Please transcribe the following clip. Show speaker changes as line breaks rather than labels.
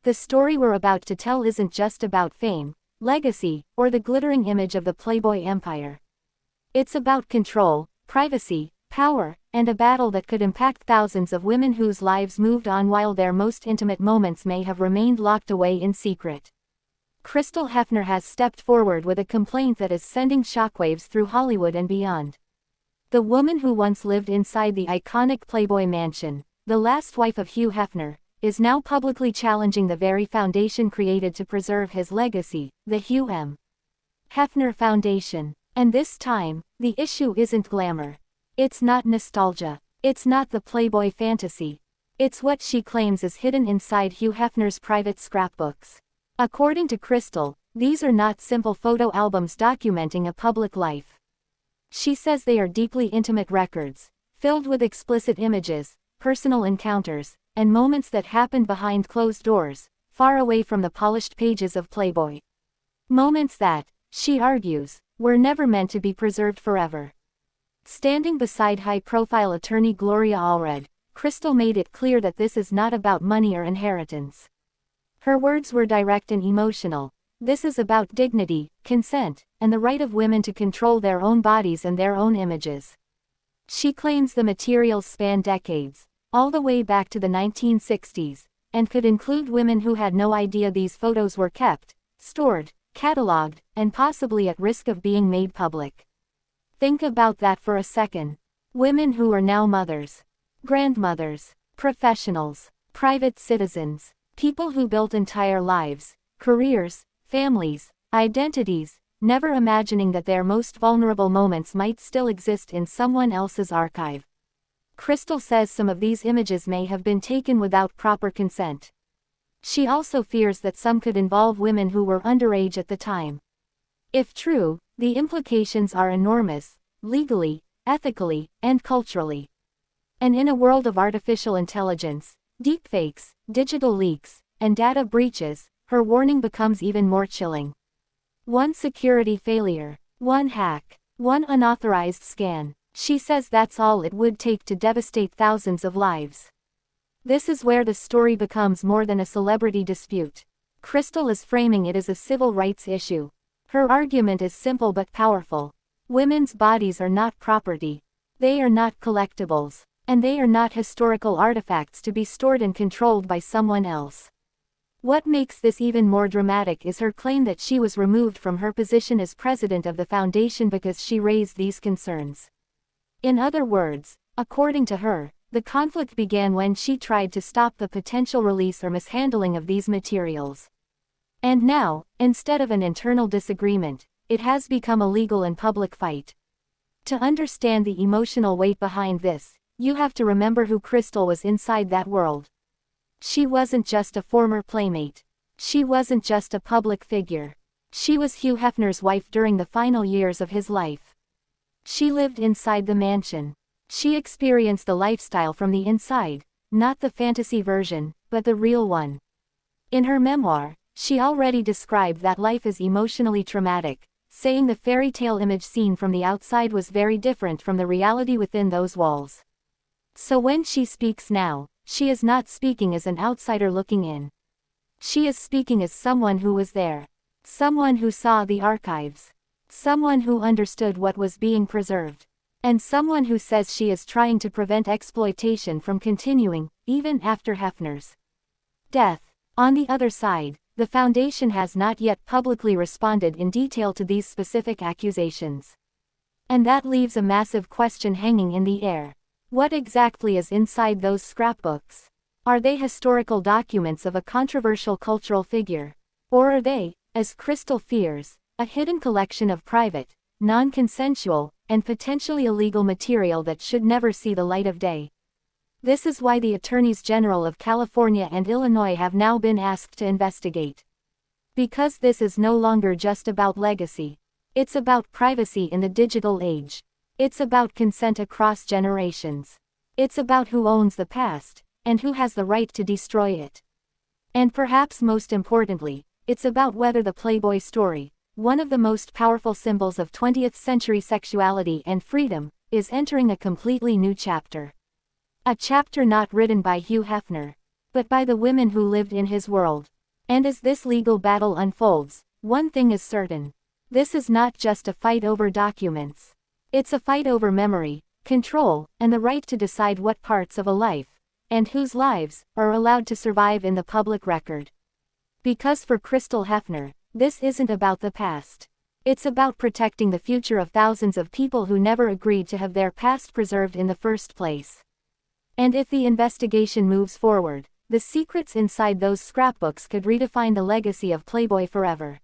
The story we're about to tell isn't just about fame, legacy, or the glittering image of the Playboy empire. It's about control, privacy, power, and a battle that could impact thousands of women whose lives moved on while their most intimate moments may have remained locked away in secret. Crystal Hefner has stepped forward with a complaint that is sending shockwaves through Hollywood and beyond. The woman who once lived inside the iconic Playboy mansion, the last wife of Hugh Hefner, is now publicly challenging the very foundation created to preserve his legacy, the Hugh M. Hefner Foundation. And this time, the issue isn't glamour. It's not nostalgia. It's not the Playboy fantasy. It's what she claims is hidden inside Hugh Hefner's private scrapbooks. According to Crystal, these are not simple photo albums documenting a public life. She says they are deeply intimate records, filled with explicit images, personal encounters, and moments that happened behind closed doors, far away from the polished pages of Playboy. Moments that, she argues, were never meant to be preserved forever. Standing beside high-profile attorney Gloria Allred, Crystal made it clear that this is not about money or inheritance. Her words were direct and emotional. This is about dignity, consent, and the right of women to control their own bodies and their own images. She claims the materials span decades, all the way back to the 1960s, and could include women who had no idea these photos were kept, stored, catalogued, and possibly at risk of being made public. Think about that for a second. Women who are now mothers, grandmothers, professionals, private citizens, people who built entire lives, careers, families, identities, never imagining that their most vulnerable moments might still exist in someone else's archive. Crystal says some of these images may have been taken without proper consent. She also fears that some could involve women who were underage at the time. If true, the implications are enormous, legally, ethically, and culturally. And in a world of artificial intelligence, deepfakes, digital leaks, and data breaches, her warning becomes even more chilling. One security failure, one hack, one unauthorized scan. She says that's all it would take to devastate thousands of lives. This is where the story becomes more than a celebrity dispute. Crystal is framing it as a civil rights issue. Her argument is simple but powerful. Women's bodies are not property. They are not collectibles. And they are not historical artifacts to be stored and controlled by someone else. What makes this even more dramatic is her claim that she was removed from her position as president of the foundation because she raised these concerns. In other words, according to her, the conflict began when she tried to stop the potential release or mishandling of these materials. And now, instead of an internal disagreement, it has become a legal and public fight. To understand the emotional weight behind this, you have to remember who Crystal was inside that world. She wasn't just a former playmate. She wasn't just a public figure. She was Hugh Hefner's wife during the final years of his life. She lived inside the mansion. She experienced the lifestyle from the inside, not the fantasy version, but the real one. In her memoir, she already described that life as emotionally traumatic, saying the fairy tale image seen from the outside was very different from the reality within those walls. So when she speaks now, she is not speaking as an outsider looking in. She is speaking as someone who was there. Someone who saw the archives. Someone who understood what was being preserved. And someone who says she is trying to prevent exploitation from continuing, even after Hefner's death. On the other side, the foundation has not yet publicly responded in detail to these specific accusations. And that leaves a massive question hanging in the air. What exactly is inside those scrapbooks? Are they historical documents of a controversial cultural figure? Or are they, as Crystal fears, a hidden collection of private, non-consensual, and potentially illegal material that should never see the light of day? This is why the Attorneys General of California and Illinois have now been asked to investigate. Because this is no longer just about legacy. It's about privacy in the digital age. It's about consent across generations. It's about who owns the past, and who has the right to destroy it. And perhaps most importantly, it's about whether the Playboy story, one of the most powerful symbols of 20th century sexuality and freedom, is entering a completely new chapter. A chapter not written by Hugh Hefner, but by the women who lived in his world. And as this legal battle unfolds, one thing is certain. This is not just a fight over documents. It's a fight over memory, control, and the right to decide what parts of a life, and whose lives, are allowed to survive in the public record. Because for Crystal Hefner, this isn't about the past. It's about protecting the future of thousands of people who never agreed to have their past preserved in the first place. And if the investigation moves forward, the secrets inside those scrapbooks could redefine the legacy of Playboy forever.